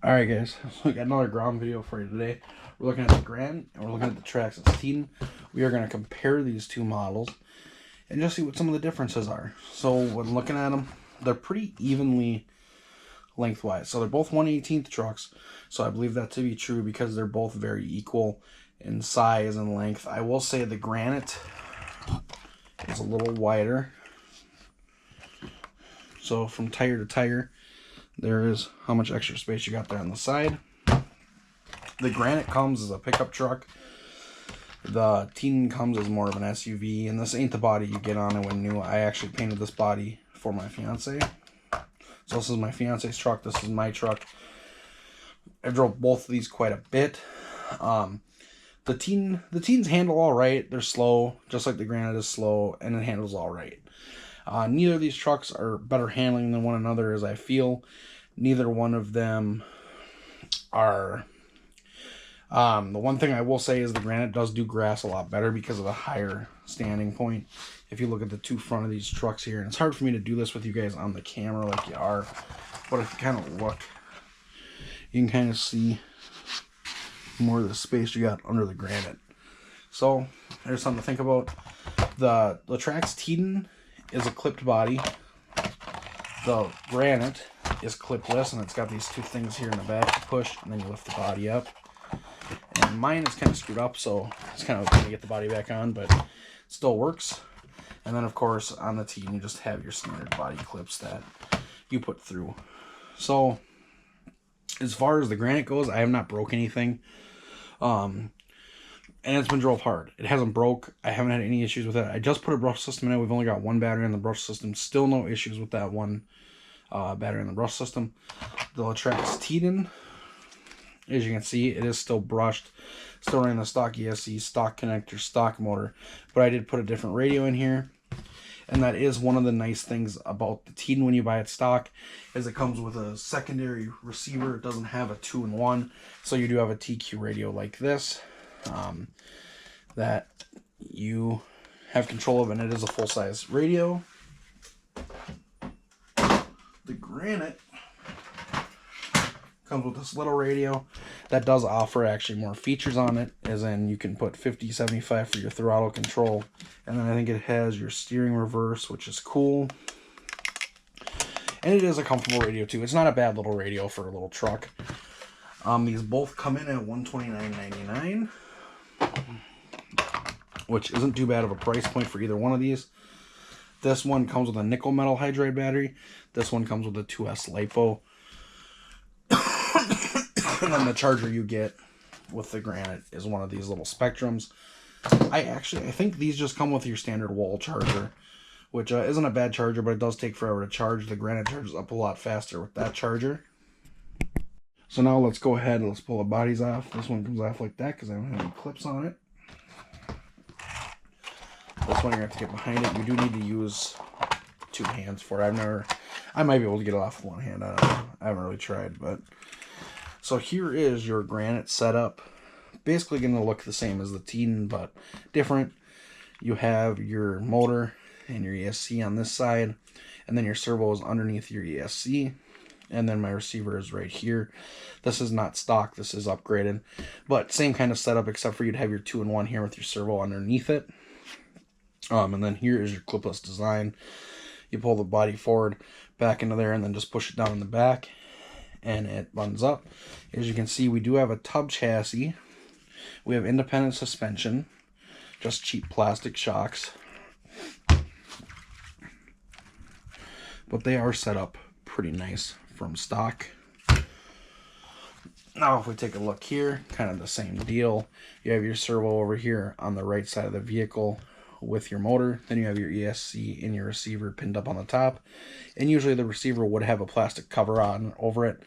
Alright guys, so we got another ground video for you today. We're looking at the Granite and we're looking at the Traxxas Teton. We are going to compare these two models and just see what some of the differences are. So when looking at them, they're pretty evenly lengthwise. So they're both 1/18th trucks. So I believe that to be true because they're both very equal in size and length. I will say the Granite is a little wider. So from tire to tire, there is how much extra space you got there on the side. The Granite comes as a pickup truck. The Teton comes as more of an SUV, and this ain't the body you get on it when new. I actually painted this body for my fiance. So this is my fiance's truck. This is my truck. I drove both of these quite a bit. The Tetons handle all right. They're slow, just like the Granite is slow, and it handles all right. Neither of these trucks are better handling than one another, as I feel. Neither one of them are... the one thing I will say is the Granite does do grass a lot better because of the higher standing point. If you look at the two front of these trucks here, and it's hard for me to do this with you guys on the camera like you are, but if you kind of look, you can kind of see more of the space you got under the Granite. So there's something to think about. The Latrax Teton is a clipped body. The Granite is clipless, and it's got these two things here in the back to push, and then you lift the body up. And mine is kind of screwed up, so it's kind of going to get the body back on, but it still works. And then, of course, on the Teton, you just have your standard body clips that you put through. So, as far as the Granite goes, I have not broke anything. And it's been drove hard. It hasn't broke. I haven't had any issues with it. I just put a brush system in it. We've only got one battery in the brush system. Still no issues with that one battery in the brush system. The Latrax Teton, as you can see, it is still brushed. Still running the stock ESC, stock connector, stock motor. But I did put a different radio in here. And that is one of the nice things about the Teton when you buy it stock, is it comes with a secondary receiver. It doesn't have a 2-in-1. So you do have a TQ radio like this. That you have control of, and it is a full-size radio. The Granite comes with this little radio that does offer actually more features on it, as in you can put 50, 75 for your throttle control, and then I think it has your steering reverse, which is cool. And it is a comfortable radio too. It's not a bad little radio for a little truck. These both come in at $129.99. which isn't too bad of a price point for either one of these. This one comes with a nickel metal hydride battery. This one comes with a 2S LiPo. And then the charger you get with the Granite is one of these little Spectrums. I think these just come with your standard wall charger, which isn't a bad charger, but it does take forever to charge. The Granite charges up a lot faster with that charger. So now let's go ahead and let's pull the bodies off. This one comes off like that because I don't have any clips on it. This one you're going to have to get behind it. You do need to use two hands for it. I might be able to get it off with one hand. I don't know. I haven't really tried, but... So here is your Granite setup. Basically going to look the same as the Teton, but different. You have your motor and your ESC on this side, and then your servo is underneath your ESC, and then my receiver is right here. This is not stock. This is upgraded, but same kind of setup, except for you'd have your 2-in-1 here with your servo underneath it. And then here is your clipless design. You pull the body forward, back into there, and then just push it down in the back, and it runs up. As you can see, we do have a tub chassis. We have independent suspension, just cheap plastic shocks. But they are set up pretty nice from stock. Now if we take a look here, kind of the same deal. You have your servo over here on the right side of the vehicle with your motor. Then you have your ESC and your receiver pinned up on the top. And usually the receiver would have a plastic cover on over it.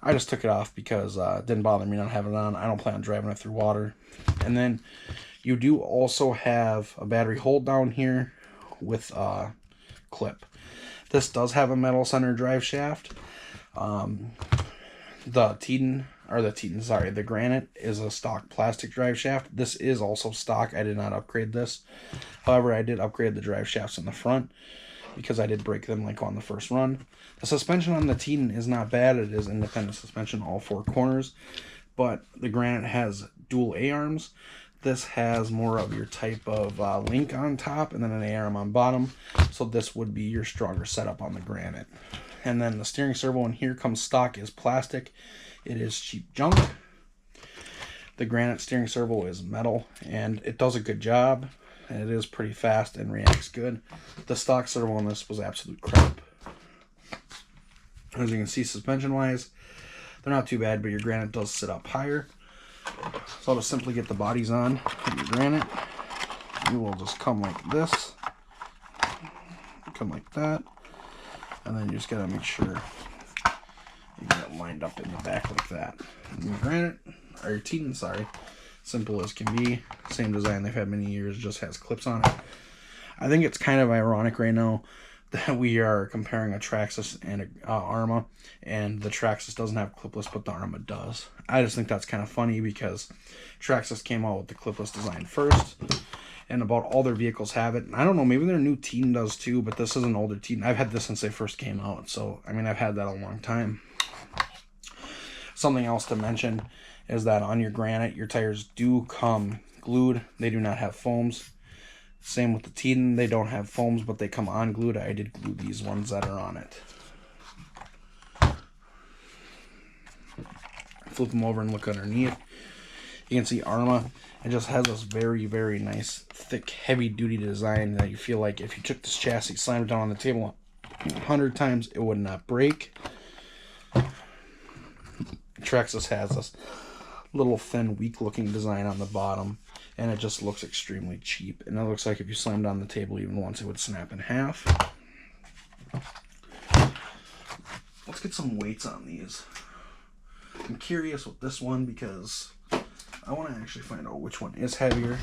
I just took it off because it didn't bother me not having it on. I don't plan on driving it through water. And then you do also have a battery hold down here with a clip. This does have a metal center drive shaft. The Granite is a stock plastic drive shaft. This is also stock. I did not upgrade this. However, I did upgrade the drive shafts in the front. because I did break them like on the first run. The suspension on the Teton is not bad. It is independent suspension all four corners, but the Granite has dual A-arms. This has more of your type of link on top and then an A-arm on bottom. So this would be your stronger setup on the Granite. And then the steering servo in here comes stock is plastic. It is cheap junk. The Granite steering servo is metal and it does a good job. And it is pretty fast and reacts good. The stock servo on this was absolute crap. As you can see, suspension wise, they're not too bad, but your Granite does sit up higher. So I'll just simply get the bodies on your Granite. You will just come like this, come like that, and then you just gotta make sure you get it lined up in the back like that. And your Granite, or your Teton, sorry, simple as can be. Same design they've had many years, just has clips on it. I think it's kind of ironic right now that we are comparing a Traxxas and a Arrma, and the Traxxas doesn't have clipless, but the Arrma does. I just think that's kind of funny because Traxxas came out with the clipless design first, and about all their vehicles have it. And I don't know, maybe their new Teton does too, but this is an older Teton. I've had this since they first came out, so I mean, I've had that a long time. Something else to mention is that on your Granite, your tires do come glued. They do not have foams. Same with the Teton, they don't have foams, but they come unglued. I did glue these ones that are on it. Flip them over and look underneath. You can see Arrma. It just has this very, very nice, thick, heavy-duty design that you feel like if you took this chassis, slammed it down on the table 100 times, it would not break. Traxxas has this little thin, weak-looking design on the bottom, and it just looks extremely cheap. And it looks like if you slammed on the table even once, it would snap in half. Let's get some weights on these. I'm curious with this one because I want to actually find out which one is heavier.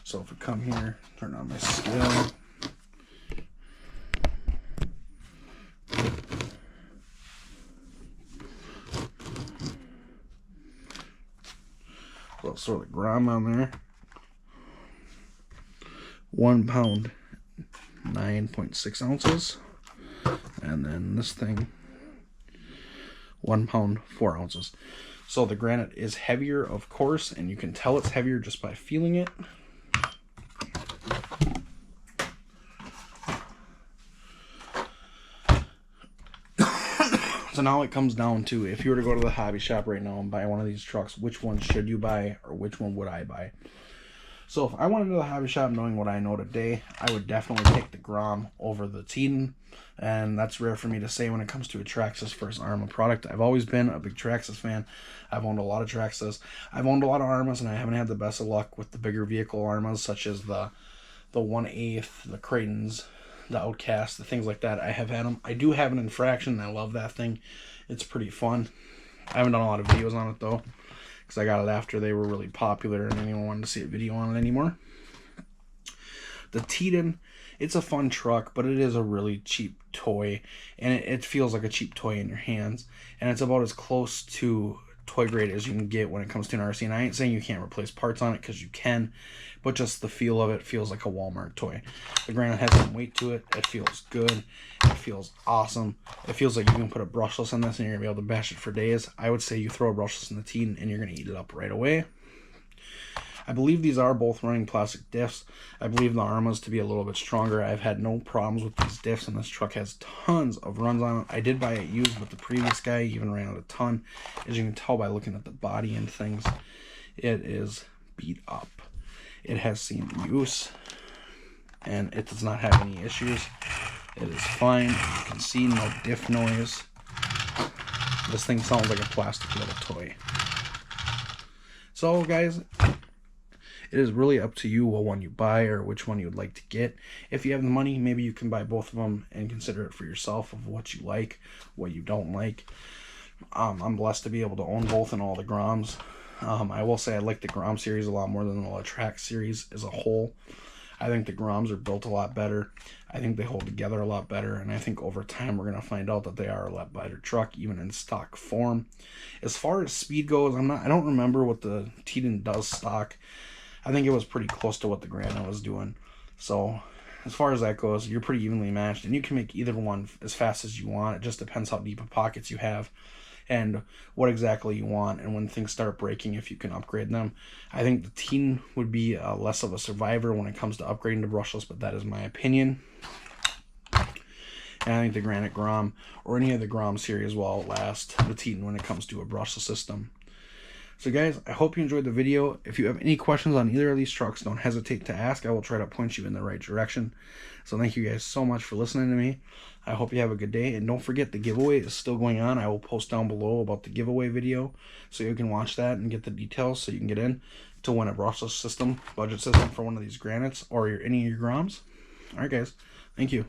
So if we come here, turn on my scale. So sort of Grom on there. 1 pound, 9.6 ounces. And then this thing, 1 pound, 4 ounces. So the Granite is heavier, of course, and you can tell it's heavier just by feeling it. So now it comes down to, if you were to go to the hobby shop right now and buy one of these trucks, which one should you buy or which one would I buy? So if I went into the hobby shop knowing what I know today, I would definitely pick the Grom over the Teton. And that's rare for me to say when it comes to a Traxxas versus Arrma product. I've always been a big Traxxas fan. I've owned a lot of Traxxas. I've owned a lot of Arrmas, and I haven't had the best of luck with the bigger vehicle Arrmas, such as the 1/8, the Creightons, the Outcast, the things like that. I have had them. I do have an Infraction, and I love that thing. It's pretty fun. I haven't done a lot of videos on it, though, because I got it after they were really popular, and anyone wanted to see a video on it anymore. The Teton, it's a fun truck, but it is a really cheap toy, and it feels like a cheap toy in your hands, and it's about as close to toy grade as you can get when it comes to an RC. And I ain't saying you can't replace parts on it, because you can, but just the feel of it feels like a Walmart toy. The Granite has some weight to it. It feels good. It feels awesome. It feels like you can put a brushless on this and you're going to be able to bash it for days. I would say you throw a brushless in the Teton and you're going to eat it up right away. I believe these are both running plastic diffs. I believe the Arrmas to be a little bit stronger. I've had no problems with these diffs, and this truck has tons of runs on it. I did buy it used, but the previous guy even ran out a ton. As you can tell by looking at the body and things, it is beat up. It has seen use, and it does not have any issues. It is fine. You can see no diff noise. This thing sounds like a plastic little toy. So, guys, it is really up to you what one you buy or which one you would like to get. If you have the money, maybe you can buy both of them and consider it for yourself of what you like, what you don't like. I'm blessed to be able to own both and all the Groms. I will say I like the Grom series a lot more than the Latrax series as a whole. I think the Groms are built a lot better. I think they hold together a lot better, and I think over time we're going to find out that they are a lot better truck, even in stock form. As far as speed goes, I don't remember what the Teton does stock. I think it was pretty close to what the Granite was doing. So as far as that goes, you're pretty evenly matched, and you can make either one as fast as you want. It just depends how deep of pockets you have and what exactly you want, and when things start breaking, if you can upgrade them. I think the Teton would be less of a survivor when it comes to upgrading to brushless, but that is my opinion. And I think the Granite Grom, or any of the Grom series, will outlast the Teton when it comes to a brushless system. So guys, I hope you enjoyed the video. If you have any questions on either of these trucks, don't hesitate to ask. I will try to point you in the right direction. So thank you guys so much for listening to me. I hope you have a good day. And don't forget, the giveaway is still going on. I will post down below about the giveaway video so you can watch that and get the details so you can get in to win a brushless system, budget system for one of these granites or any of your Groms. Alright guys, thank you.